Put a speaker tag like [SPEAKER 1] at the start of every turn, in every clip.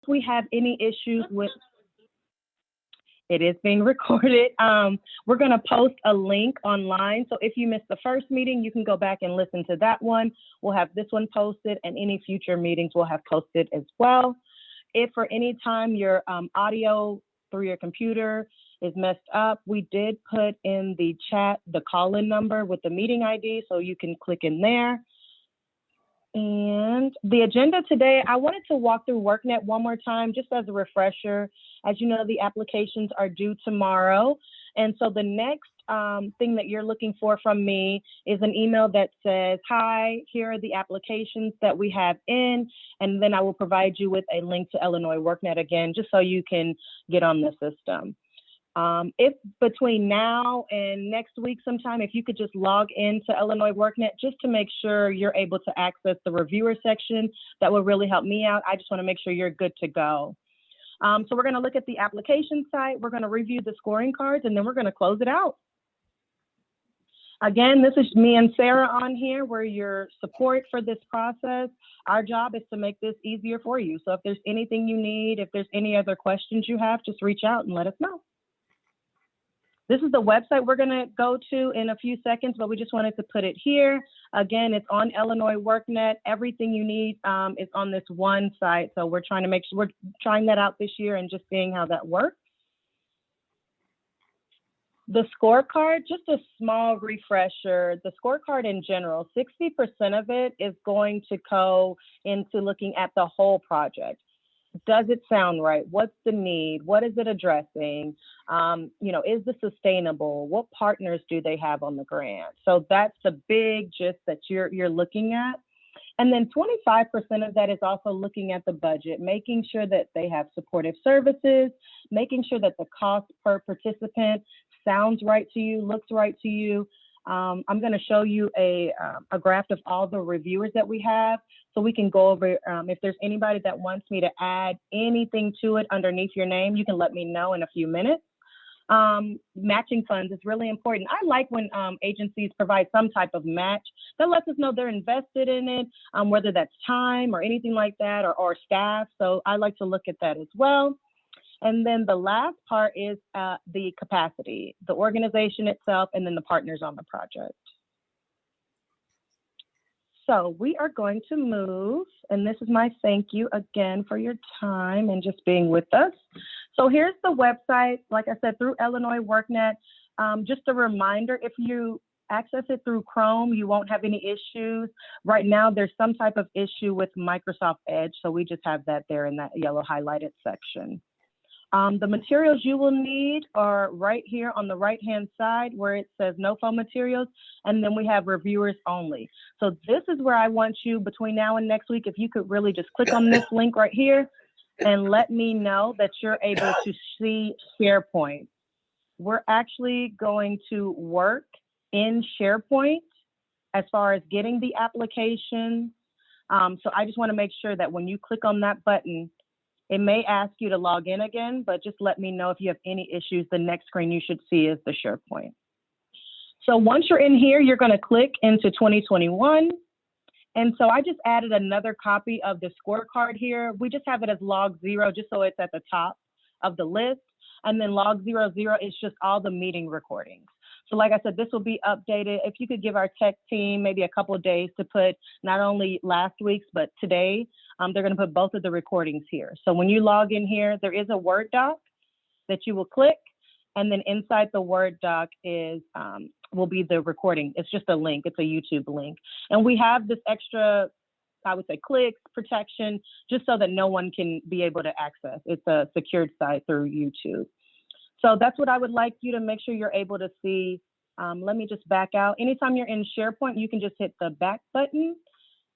[SPEAKER 1] we have any issues with, it is being recorded. We're going to post a link online. So if you missed the first meeting, you can go back and listen to that one. We'll have this one posted, and any future meetings we'll have posted as well. If for any time your audio through your computer is messed up, we did put in the chat the call-in number with the meeting ID, so you can click in there. And the agenda today, I wanted to walk through workNet one more time, just as a refresher. As you know, the applications are due tomorrow. And so the next thing that you're looking for from me is an email that says, hi, here are the applications that we have in. And then I will provide you with a link to Illinois WorkNet again, just so you can get on the system. If between now and next week sometime, if you could just log into Illinois WorkNet just to make sure you're able to access the reviewer section, that will really help me out. I just want to make sure you're good to go. So we're going to look at the application site. We're going to review the scoring cards, and then we're going to close it out. Again, this is me and Sarah on here. We're your support for this process. Our job is to make this easier for you. So if there's anything you need, if there's any other questions you have, just reach out and let us know. This is the website we're going to go to in a few seconds, but we just wanted to put it here. Again, it's on Illinois WorkNet. Everything you need is on this one site. So we're trying to make sure we're trying that out this year and just seeing how that works. The scorecard, just a small refresher. The scorecard in general, 60% of it is going to go into looking at the whole project. Does it sound right? What's the need? What is it addressing? You know, is this sustainable? What partners do they have on the grant? So that's the big gist that you're looking at. And then 25% of that is also looking at the budget, making sure that they have supportive services, making sure that the cost per participant sounds right to you, looks right to you. I'm going to show you a graph of all the reviewers that we have, so we can go over if there's anybody that wants me to add anything to it underneath your name, you can let me know in a few minutes. Matching funds is really important. I like when agencies provide some type of match that lets us know they're invested in it, whether that's time or anything like that, or staff. So I like to look at that as well. And then the last part is the capacity, the organization itself, and then the partners on the project. So we are going to move, and this is my thank you again for your time and just being with us. So here's the website, like I said, through Illinois WorkNet. Just a reminder, if you access it through Chrome, you won't have any issues. Right now, there's some type of issue with Microsoft Edge, so we just have that there in that yellow highlighted section. The materials you will need are right here on the right-hand side where it says no phone materials, and then we have reviewers only. So this is where I want you between now and next week, if you could really just click on this link right here and let me know that you're able to see SharePoint. We're actually going to work in SharePoint as far as getting the application. So I just want to make sure that when you click on that button, it may ask you to log in again, but just let me know if you have any issues. The next screen you should see is the SharePoint. So once you're in here, you're going to click into 2021. And so I just added another copy of the scorecard here. We just have it as log 0, just so it's at the top of the list. And then log 00 is just all the meeting recordings. So like I said, this will be updated. If you could give our tech team maybe a couple of days to put not only last week's, but today, they're going to put both of the recordings here. So when you log in here, there is a Word doc that you will click. And then inside the Word doc is will be the recording. It's just a link. It's a YouTube link. And we have this extra, I would say, clicks protection, just so that no one can be able to access. It's a secured site through YouTube. So that's what I would like you to make sure you're able to see. Let me just back out. Anytime you're in SharePoint, you can just hit the back button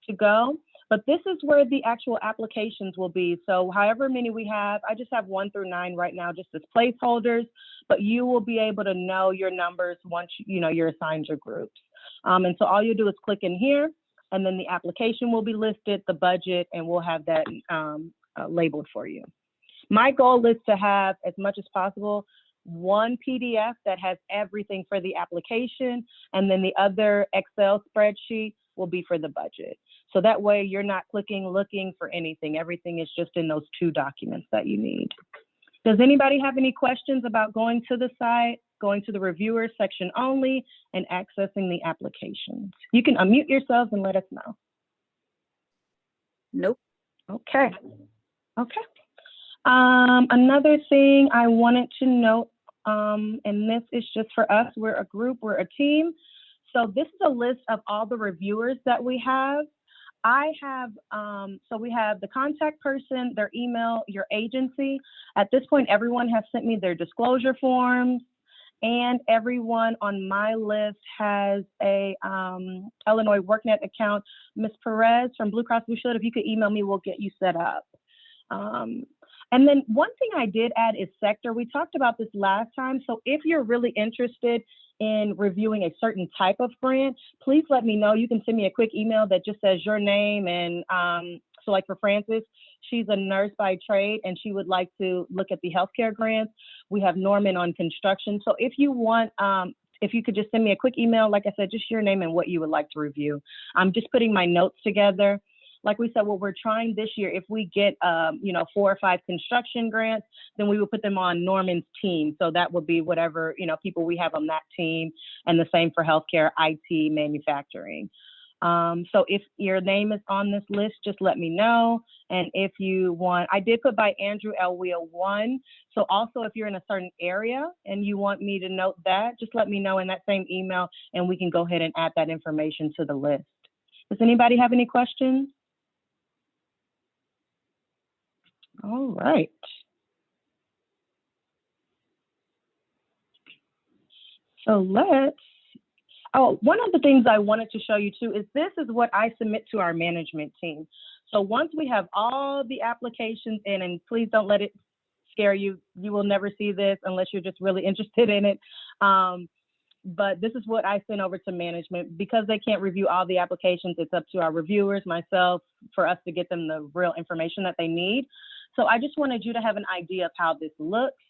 [SPEAKER 1] to go. But this is where the actual applications will be. So however many we have, I just have 1 through 9 right now, just as placeholders, but you will be able to know your numbers once you're assigned your groups. And so all you do is click in here, and then the application will be listed, the budget, and we'll have that labeled for you. My goal is to have, as much as possible, one PDF that has everything for the application, and then the other Excel spreadsheet will be for the budget. So that way you're not looking for anything. Everything is just in those 2 documents that you need. Does anybody have any questions about going to the site, going to the reviewer section only, and accessing the applications? You can unmute yourselves and let us know.
[SPEAKER 2] Nope.
[SPEAKER 1] Okay. Another thing I wanted to note, and this is just for us, we're a group, we're a team. So this is a list of all the reviewers that we have. So we have the contact person, their email, your agency. At this point, everyone has sent me their disclosure forms, and everyone on my list has a Illinois WorkNet account. Ms. Perez from Blue Cross Blue Shield, if you could email me, we'll get you set up. And then one thing I did add is sector. We talked about this last time. So if you're really interested in reviewing a certain type of grant, please let me know. You can send me a quick email that just says your name. And so like for Frances, she's a nurse by trade and she would like to look at the healthcare grants. We have Norman on construction. So if you want, if you could just send me a quick email, like I said, just your name and what you would like to review. I'm just putting my notes together. Like we said, what we're trying this year, if we get, 4 or 5 construction grants, then we will put them on Norman's team. So that would be whatever, people we have on that team, and the same for healthcare, IT, manufacturing. So if your name is on this list, just let me know. And if you want, I did put by Andrew L. Wheel 1. So also if you're in a certain area and you want me to note that, just let me know in that same email and we can go ahead and add that information to the list. Does anybody have any questions? All right. So one of the things I wanted to show you too is this is what I submit to our management team. So once we have all the applications in, and please don't let it scare you, you will never see this unless you're just really interested in it. But this is what I send over to management. Because they can't review all the applications, it's up to our reviewers, myself, for us to get them the real information that they need. So I just wanted you to have an idea of how this looks.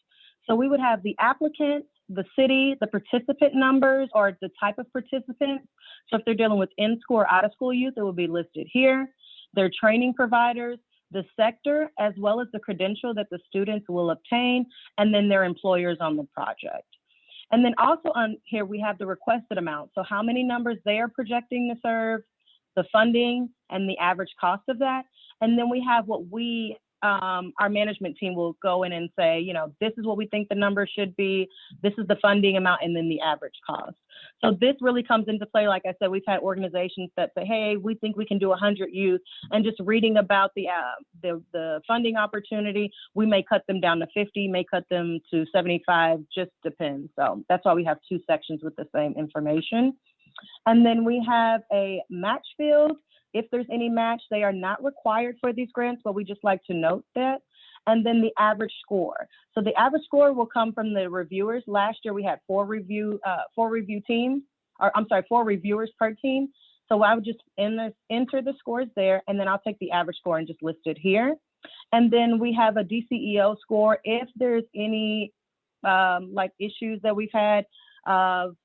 [SPEAKER 1] So we would have the applicant, the city, the participant numbers, or the type of participant. So if they're dealing with in-school or out-of-school youth, it will be listed here. Their training providers, the sector, as well as the credential that the students will obtain, and then their employers on the project. And then also on here, we have the requested amount. So how many numbers they are projecting to serve, the funding, and the average cost of that. And then we have what our management team will go in and say, this is what we think the number should be. This is the funding amount, and then the average cost. So this really comes into play. Like I said, we've had organizations that say, hey, we think we can do 100 youth, and just reading about the funding opportunity, we may cut them down to 50, may cut them to 75, just depends. So that's why we have 2 sections with the same information. And then we have a match field. If there's any match, they are not required for these grants, but we just like to note that. And then the average score. So the average score will come from the reviewers. Last year we had 4 reviewers per team. So I would just enter the scores there, and then I'll take the average score and just list it here. And then we have a DCEO score. If there's any issues that we've had of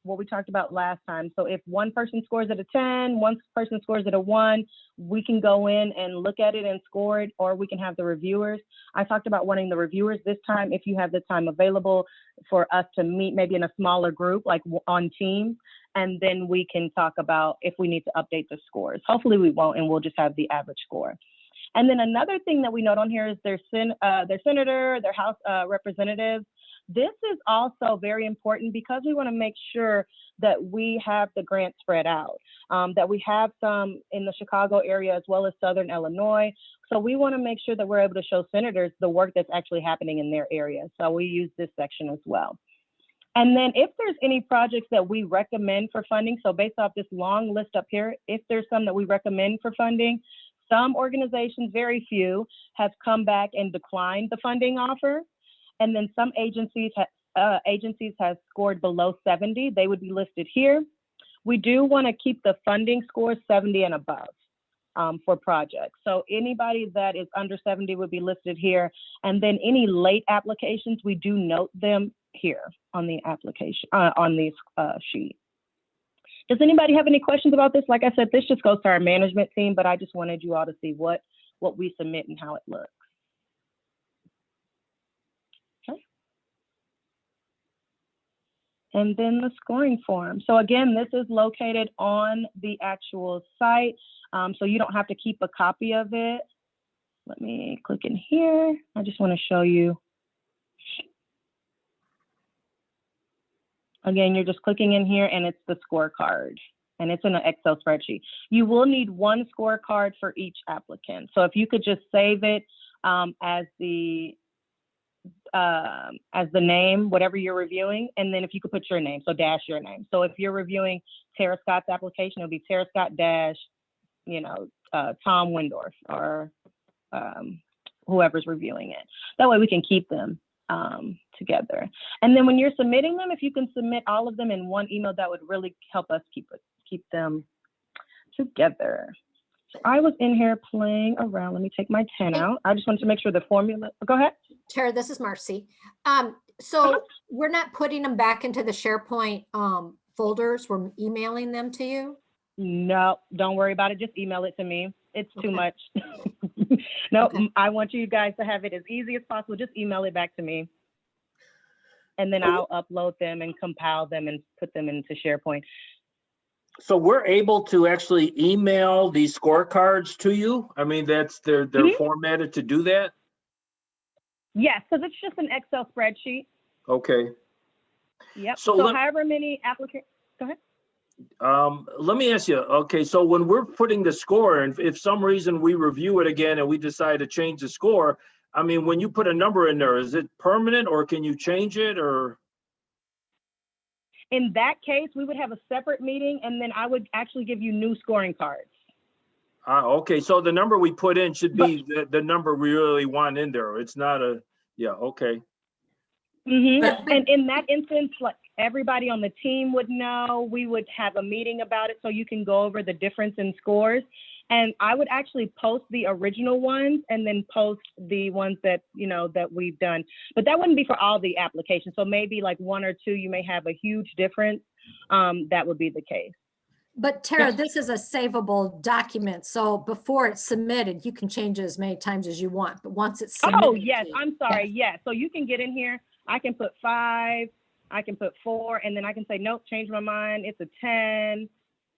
[SPEAKER 1] what we talked about last time. So if one person scores at a 10, one person scores at a 1, we can go in and look at it and score it, or we can have the reviewers. I talked about wanting the reviewers this time, if you have the time available, for us to meet maybe in a smaller group, like on Teams, and then we can talk about if we need to update the scores. Hopefully we won't, and we'll just have the average score. And then another thing that we note on here is their senator, their House representatives. This is also very important because we want to make sure that we have the grant spread out, that we have some in the Chicago area as well as Southern Illinois. So we want to make sure that we're able to show senators the work that's actually happening in their area. So we use this section as well. And then if there's any projects that we recommend for funding, so based off this long list up here, if there's some that we recommend for funding, some organizations, very few, have come back and declined the funding offer. And then some agencies have scored below 70. They would be listed here. We do want to keep the funding score 70 and above for projects. So anybody that is under 70 would be listed here. And then any late applications, we do note them here on the application, on this sheet. Does anybody have any questions about this? Like I said, this just goes to our management team, but I just wanted you all to see what we submit and how it looks. Okay. And then the scoring form. So again, this is located on the actual site, so you don't have to keep a copy of it. Let me click in here. I just want to show you. Again, you're just clicking in here and it's the scorecard and it's in an Excel spreadsheet. You will need one scorecard for each applicant. So if you could just save it as the name, whatever you're reviewing, and then if you could put your name, so dash your name. So if you're reviewing Tara Scott's application, it'll be Tara Scott dash, Tom Windorf or whoever's reviewing it. That way we can keep them together. And then when you're submitting them, if you can submit all of them in one email, that would really help us keep them together. So I was in here playing around. Let me take my 10 out. I just wanted to make sure the formula, go ahead.
[SPEAKER 2] Tara, this is Marcy. So we're not putting them back into the SharePoint folders. We're emailing them to you?
[SPEAKER 1] No, don't worry about it. Just email it to me. It's too much. No, okay. I want you guys to have it as easy as possible. Just email it back to me. And then I'll upload them and compile them and put them into SharePoint.
[SPEAKER 3] So we're able to actually email these scorecards to you? I mean, they're formatted to do that?
[SPEAKER 1] Yes, because it's just an Excel spreadsheet.
[SPEAKER 3] Okay.
[SPEAKER 1] Yep. So however many applicants, go ahead.
[SPEAKER 3] Let me ask you, okay, so when we're putting the score, and if some reason we review it again and we decide to change the score, I mean, when you put a number in there, is it permanent or can you change it or?
[SPEAKER 1] In that case, we would have a separate meeting and then I would actually give you new scoring cards.
[SPEAKER 3] Okay, so the number we put in should be the number we really want in there. It's not a, yeah, okay.
[SPEAKER 1] Mm-hmm. And in that instance, like everybody on the team would know, we would have a meeting about it so you can go over the difference in scores. And I would actually post the original ones and then post the ones that, that we've done. But that wouldn't be for all the applications. So maybe like one or two, you may have a huge difference. That would be the case.
[SPEAKER 2] But Tara, this is a savable document. So before it's submitted, you can change it as many times as you want. But once it's submitted.
[SPEAKER 1] Oh, yes. I'm sorry. Yes. So you can get in here. I can put 5, I can put 4, and then I can say, nope, change my mind. It's a 10,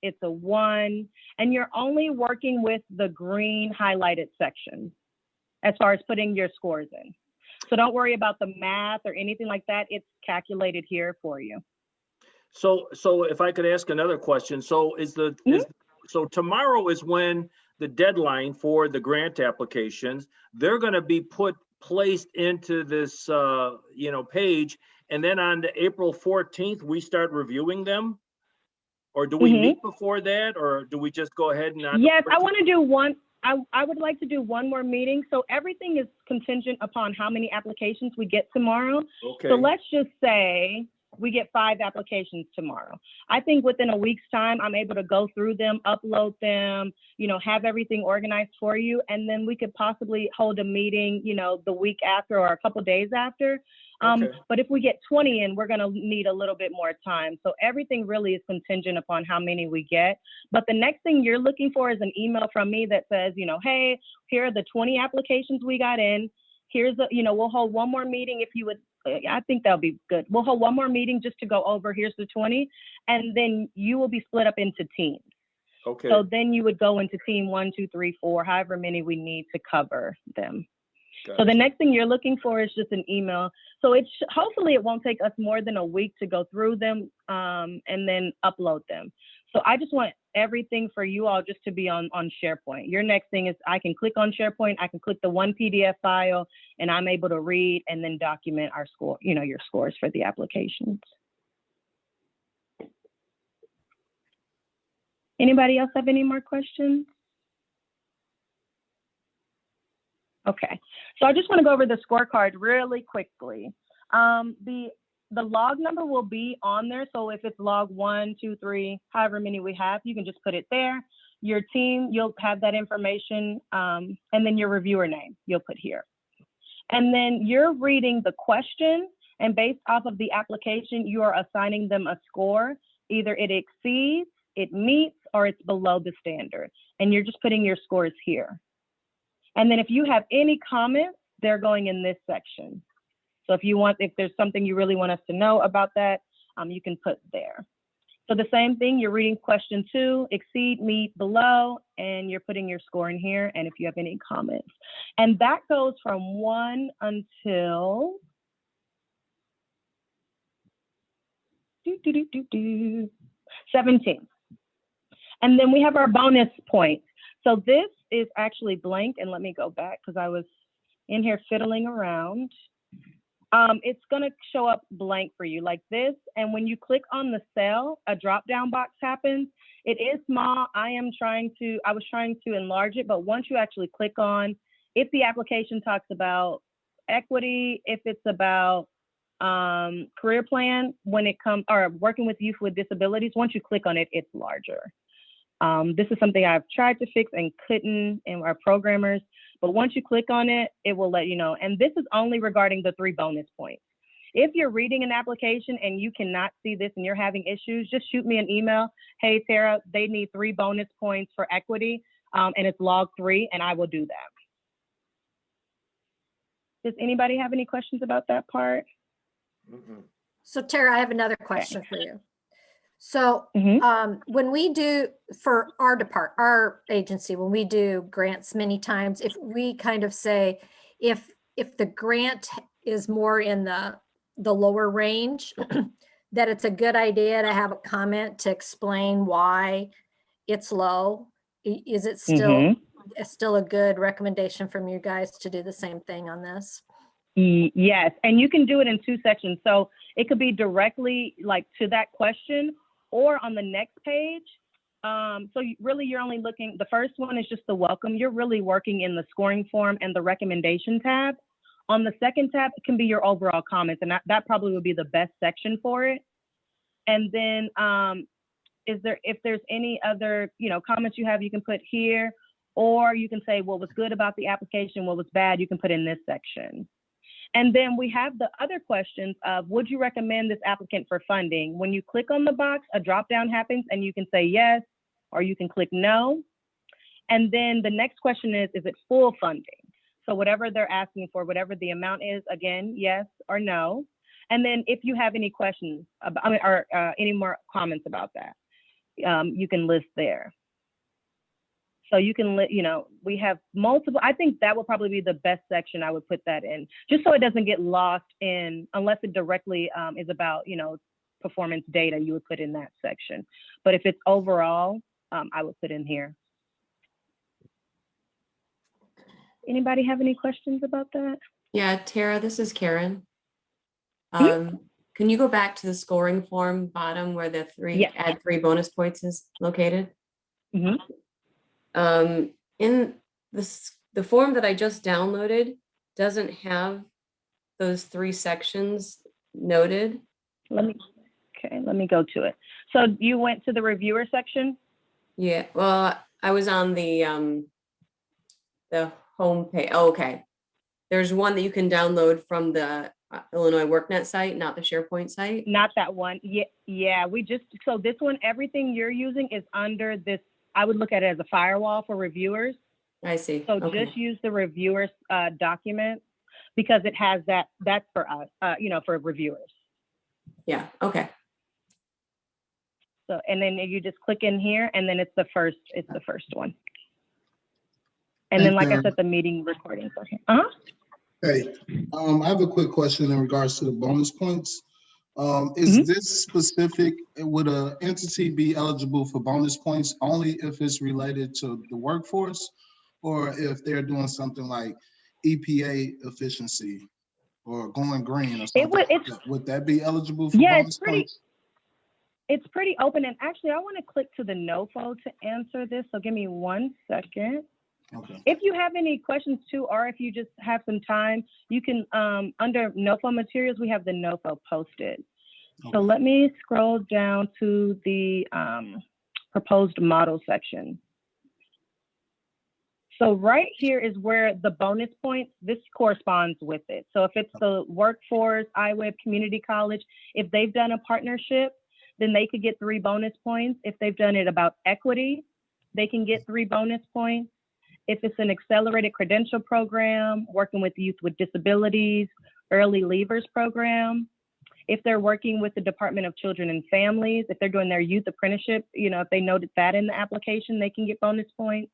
[SPEAKER 1] it's a 1. And you're only working with the green highlighted section as far as putting your scores in. So don't worry about the math or anything like that. It's calculated here for you.
[SPEAKER 3] So if I could ask another question, so so tomorrow is when the deadline for the grant applications, they're going to be placed into this page, and then on the April 14th we start reviewing them, or do we meet before that, or do we just go ahead and
[SPEAKER 1] yes, I want to do one. I would like to do one more meeting. So everything is contingent upon how many applications we get tomorrow. Okay. So let's just say we get 5 applications tomorrow. I think within a week's time, I'm able to go through them, upload them, have everything organized for you. And then we could possibly hold a meeting, the week after or a couple days after. Okay. But if we get 20 in, we're going to need a little bit more time. So everything really is contingent upon how many we get. But the next thing you're looking for is an email from me that says, hey, here are the 20 applications we got in. Here's we'll hold one more meeting if you would. I think that'll be good. We'll hold one more meeting just to go over, here's the 20, and then you will be split up into teams. Okay. So then you would go into team 1, 2, 3, 4, however many we need to cover them. Gotcha. So the next thing you're looking for is just an email. So hopefully it won't take us more than a week to go through them and then upload them. So I just want everything for you all just to be on SharePoint. Your next thing is I can click on SharePoint, I can click the one PDF file, and I'm able to read and then document our score, your scores for the applications. Anybody else have any more questions? Okay, so I just want to go over the scorecard really quickly. The log number will be on there. So if it's log 1, 2, 3, however many we have, you can just put it there. Your team, you'll have that information, and then your reviewer name, you'll put here. And then you're reading the question, and based off of the application, you are assigning them a score. Either it exceeds it meets or it's below the standard. And you're just putting your scores here. And then if you have any comments, they're going in this section. So if there's something you really want us to know about that, you can put there. So the same thing, you're reading question 2, exceed, meet, below, and you're putting your score in here, and if you have any comments. And that goes from 1 until 17. And then we have our bonus points. So this is actually blank, and let me go back because I was in here fiddling around. It's gonna show up blank for you like this. And when you click on the cell, a drop-down box happens. It is small. I was trying to enlarge it, but once you actually click on, if the application talks about equity, if it's about career plan, when it comes, or working with youth with disabilities, once you click on it, it's larger. This is something I've tried to fix and couldn't in our programmers, but once you click on it, it will let you know. And this is only regarding the 3 bonus points. If you're reading an application and you cannot see this and you're having issues, just shoot me an email. Hey, Tara, they need 3 bonus points for equity, and it's log 3, and I will do that. Does anybody have any questions about that part?
[SPEAKER 2] So Tara, I have another question for you. So when we do, for our agency, when we do grants many times, if we kind of say, if the grant is more in the lower range, that it's a good idea to have a comment to explain why it's low. Is it still a good recommendation from you guys to do the same thing on this?
[SPEAKER 1] Yes, and you can do it in 2 sections. So it could be directly like to that question, or on the next page. So you're only looking, the first one is just the welcome. You're really working in the scoring form and the recommendation tab. On the second tab, it can be your overall comments, and that probably would be the best section for it. And then if there's any other comments you have, you can put here, or you can say what was good about the application, what was bad, you can put in this section. And then we have the other questions of, would you recommend this applicant for funding? When you click on the box, a drop down happens and you can say yes, or you can click no. And then the next question is it full funding? So whatever they're asking for, whatever the amount is, again, yes or no. And then if you have any questions about, or any more comments about that, you can list there. So you can we have multiple. I think that would probably be the best section I would put that in, just so it doesn't get lost in, unless it directly is about, performance data, you would put in that section. But if it's overall, I would put in here. Anybody have any questions about that?
[SPEAKER 4] Yeah, Tara, this is Karen. Can you go back to the scoring form bottom where the add 3 bonus points is located? In the form that I just downloaded doesn't have those 3 sections noted.
[SPEAKER 1] Let me go to it. So you went to the reviewer section?
[SPEAKER 4] Yeah, well, I was on the home page. Oh, okay. There's one that you can download from the Illinois WorkNet site, not the SharePoint site.
[SPEAKER 1] Not that one. Yeah. So this one, everything you're using is under this. I would look at it as a firewall for reviewers.
[SPEAKER 4] I see.
[SPEAKER 1] So just use the reviewers document, because it has that's for us, for reviewers.
[SPEAKER 4] Yeah, okay.
[SPEAKER 1] So, and then you just click in here, and then it's the first one. And then, like I said, the meeting recordings are here.
[SPEAKER 5] Hey, I have a quick question in regards to the bonus points. Is this specific? Would an entity be eligible for bonus points only if it's related to the workforce, or if they're doing something like EPA efficiency or going green or something like that? Would that be eligible for bonus points?
[SPEAKER 1] It's pretty open. And actually, I want to click to the NOFO to answer this. So give me 1 second.
[SPEAKER 5] Okay.
[SPEAKER 1] If you have any questions too, or if you just have some time, you can, under NOFO materials, we have the NOFO posted. Okay. So let me scroll down to the proposed model section. So right here is where the bonus points, this corresponds with it. So if it's the workforce, IWeb, community college, if they've done a partnership, then they could get 3 bonus points. If they've done it about equity, they can get 3 bonus points. If it's an accelerated credential program, working with youth with disabilities, early leavers program, if they're working with the Department of Children and Families, if they're doing their youth apprenticeship, you know, if they noted that in the application, they can get bonus points.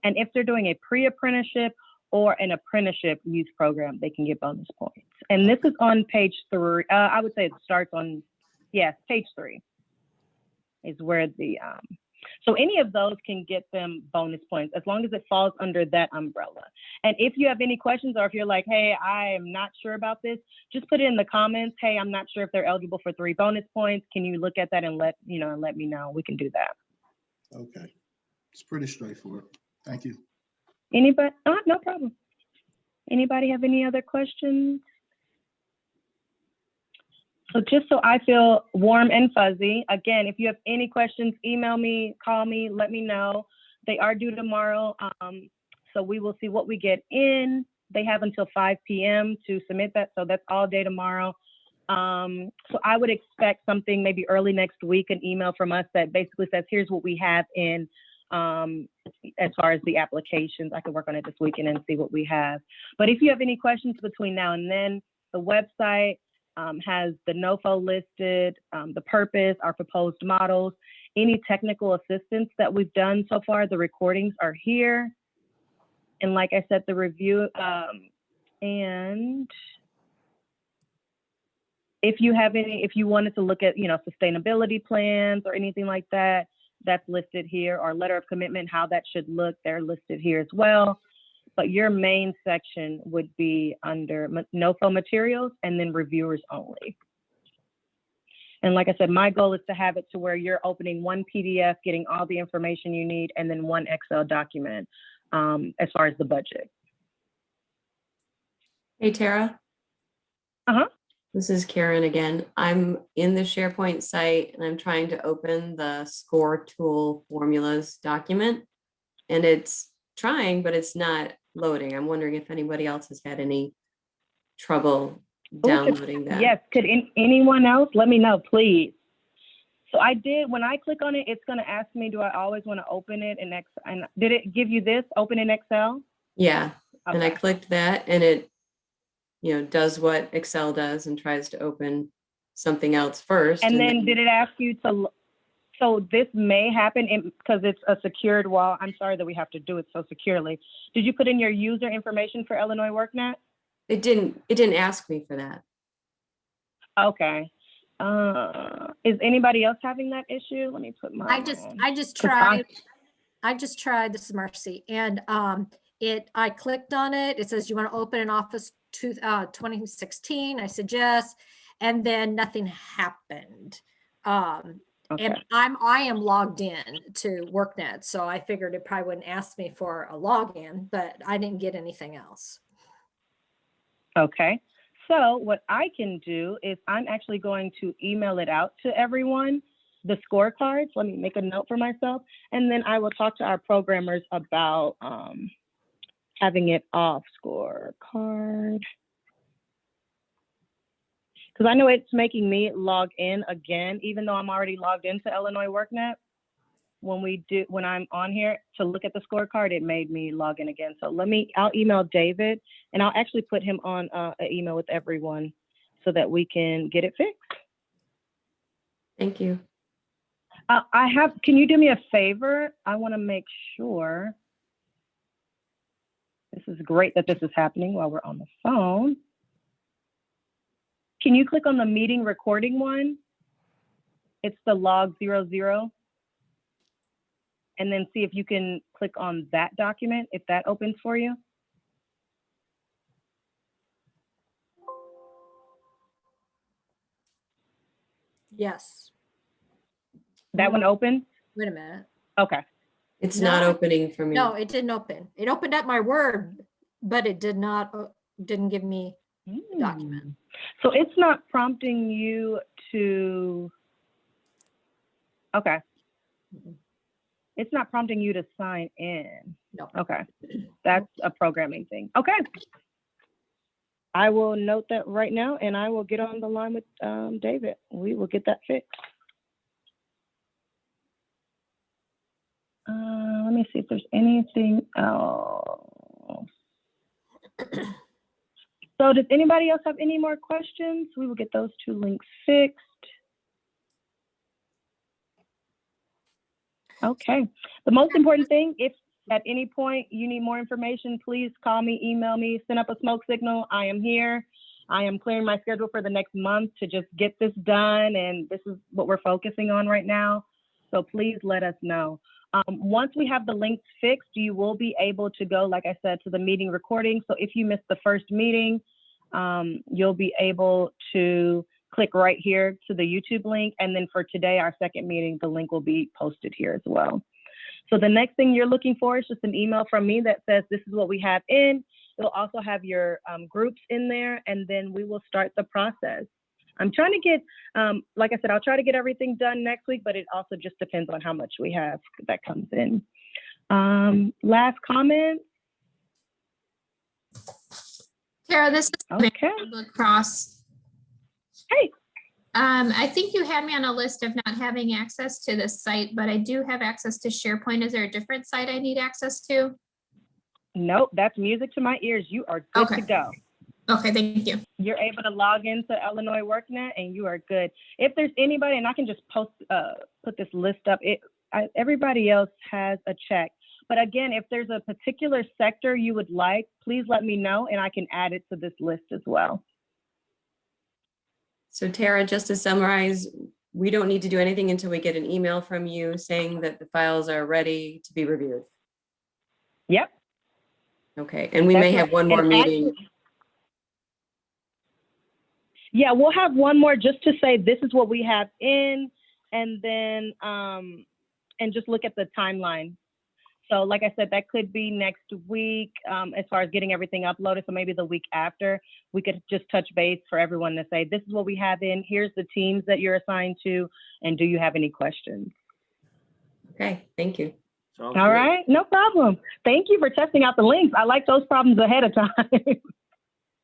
[SPEAKER 1] And if they're doing a pre-apprenticeship or an apprenticeship youth program, they can get bonus points. And this is on page 3. I would say it starts on, yes, page 3 is where the, so any of those can get them bonus points as long as it falls under that umbrella. And if you have any questions, or if you're like, hey, I am not sure about this, just put it in the comments. Hey, I'm not sure if they're eligible for 3 bonus points. Can you look at that and let me know? We can do that.
[SPEAKER 5] Okay. It's pretty straightforward. Thank you.
[SPEAKER 1] Anybody? No problem. Anybody have any other questions? So just so I feel warm and fuzzy, again, if you have any questions, email me, call me, let me know. They are due tomorrow, so we will see what we get in. They have until 5 p.m. to submit that, so that's all day tomorrow. So I would expect something maybe early next week, an email from us that basically says, here's what we have in as far as the applications. I can work on it this weekend and see what we have. But if you have any questions between now and then, the website has the NOFO listed, the purpose, our proposed models, any technical assistance that we've done so far, the recordings are here. And like I said, the review, and if you wanted to look at, sustainability plans or anything like that, that's listed here, or letter of commitment, how that should look, they're listed here as well. But your main section would be under NOFO materials and then reviewers only. And like I said, my goal is to have it to where you're opening one PDF, getting all the information you need, and then one Excel document as far as the budget.
[SPEAKER 4] Hey, Tara.
[SPEAKER 1] Uh-huh.
[SPEAKER 4] This is Karen again. I'm in the SharePoint site and I'm trying to open the score tool formulas document, and it's trying, but it's not loading. I'm wondering if anybody else has had any trouble downloading that.
[SPEAKER 1] Yes, could anyone else let me know, please? So I did, when I click on it, it's going to ask me, do I always want to open it in Excel? And did it give you this, open in Excel?
[SPEAKER 4] Yeah,
[SPEAKER 1] Okay.
[SPEAKER 4] and I clicked that and it, does what Excel does and tries to open something else first.
[SPEAKER 1] And then did it ask you to, so this may happen because it's a secured wall. I'm sorry that we have to do it so securely. Did you put in your user information for Illinois WorkNet?
[SPEAKER 4] It didn't ask me for that.
[SPEAKER 1] Okay. Is anybody else having that issue? Let me put my.
[SPEAKER 2] I just tried. This is Marcy, and I clicked on it. It says you want to open an Office 2016. I said yes, and then nothing happened.
[SPEAKER 1] Okay.
[SPEAKER 2] And I am logged in to WorkNet, so I figured it probably wouldn't ask me for a login, but I didn't get anything else.
[SPEAKER 1] Okay. So what I can do is I'm actually going to email it out to everyone, the scorecards. Let me make a note for myself, and then I will talk to our programmers about having it off scorecard. Because I know it's making me log in again, even though I'm already logged into Illinois WorkNet. When I'm on here to look at the scorecard, it made me log in again. So I'll email David, and I'll actually put him on an email with everyone so that we can get it fixed.
[SPEAKER 4] Thank you.
[SPEAKER 1] Can you do me a favor? I want to make sure. This is great that this is happening while we're on the phone. Can you click on the meeting recording one? It's the log 00. And then see if you can click on that document, if that opens for you.
[SPEAKER 2] Yes.
[SPEAKER 1] That one opened?
[SPEAKER 2] Wait a minute.
[SPEAKER 1] Okay.
[SPEAKER 4] It's not opening for me.
[SPEAKER 2] No, it didn't open. It opened up my Word, but it didn't give me the document.
[SPEAKER 1] So it's not prompting you to, okay. It's not prompting you to sign in.
[SPEAKER 2] No.
[SPEAKER 1] Okay. That's a programming thing. Okay. I will note that right now, and I will get on the line with David. We will get that fixed. there's anything else. So does anybody else have any more questions? We will get those two links fixed. Okay. The most important thing, if at any point you need more information, please call me, email me, send up a smoke signal. I am here. I am clearing my schedule for the next month to just get this done. And this is what we're focusing on right now. So please let us know. Once we have the links fixed, you will be able to go, like I said, to the meeting recording. So if you missed the first meeting, you'll be able to click right here to the YouTube link. And then for today, our second meeting, the link will be posted here as well. So the next thing you're looking for is just an email from me that says this is what we have in. It'll also have your groups in there, and then we will start the process. I'm trying to get, like I said, I'll try to get everything done next week, but it also just depends on how much we have that comes in. Last comment?
[SPEAKER 6] Tara, this is
[SPEAKER 1] Okay.
[SPEAKER 6] Cross.
[SPEAKER 1] Hey.
[SPEAKER 6] I think you had me on a list of not having access to this site, but I do have access to SharePoint. Is there a different site I need access to?
[SPEAKER 1] Nope, that's music to my ears. You are good to go.
[SPEAKER 6] Okay, thank you.
[SPEAKER 1] You're able to log into Illinois WorkNet and you are good. If there's anybody, and I can just post, put this list up, everybody else has a check. But again, if there's a particular sector you would like, please let me know and I can add it to this list as well.
[SPEAKER 4] So Tara, just to summarize, we don't need to do anything until we get an email from you saying that the files are ready to be reviewed.
[SPEAKER 1] Yep.
[SPEAKER 4] Okay, and we may have one more meeting.
[SPEAKER 1] Yeah, we'll have one more just to say this is what we have in, and then and just look at the timeline. So like I said, that could be next week as far as getting everything uploaded. So maybe the week after, we could just touch base for everyone to say, this is what we have in, here's the teams that you're assigned to, and do you have any questions?
[SPEAKER 4] Okay, thank you.
[SPEAKER 3] Sounds
[SPEAKER 1] All
[SPEAKER 3] good.
[SPEAKER 1] right, no problem. Thank you for testing out the links. I like those problems ahead of time.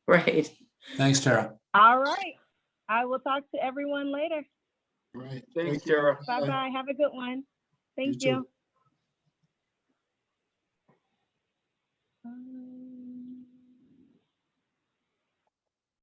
[SPEAKER 4] Right.
[SPEAKER 7] Thanks, Tara.
[SPEAKER 1] All right, I will talk to everyone later.
[SPEAKER 5] Right.
[SPEAKER 3] Thanks,
[SPEAKER 5] Thank you.
[SPEAKER 3] Tara.
[SPEAKER 1] Bye-bye, have a good one. Thank you.
[SPEAKER 5] Too.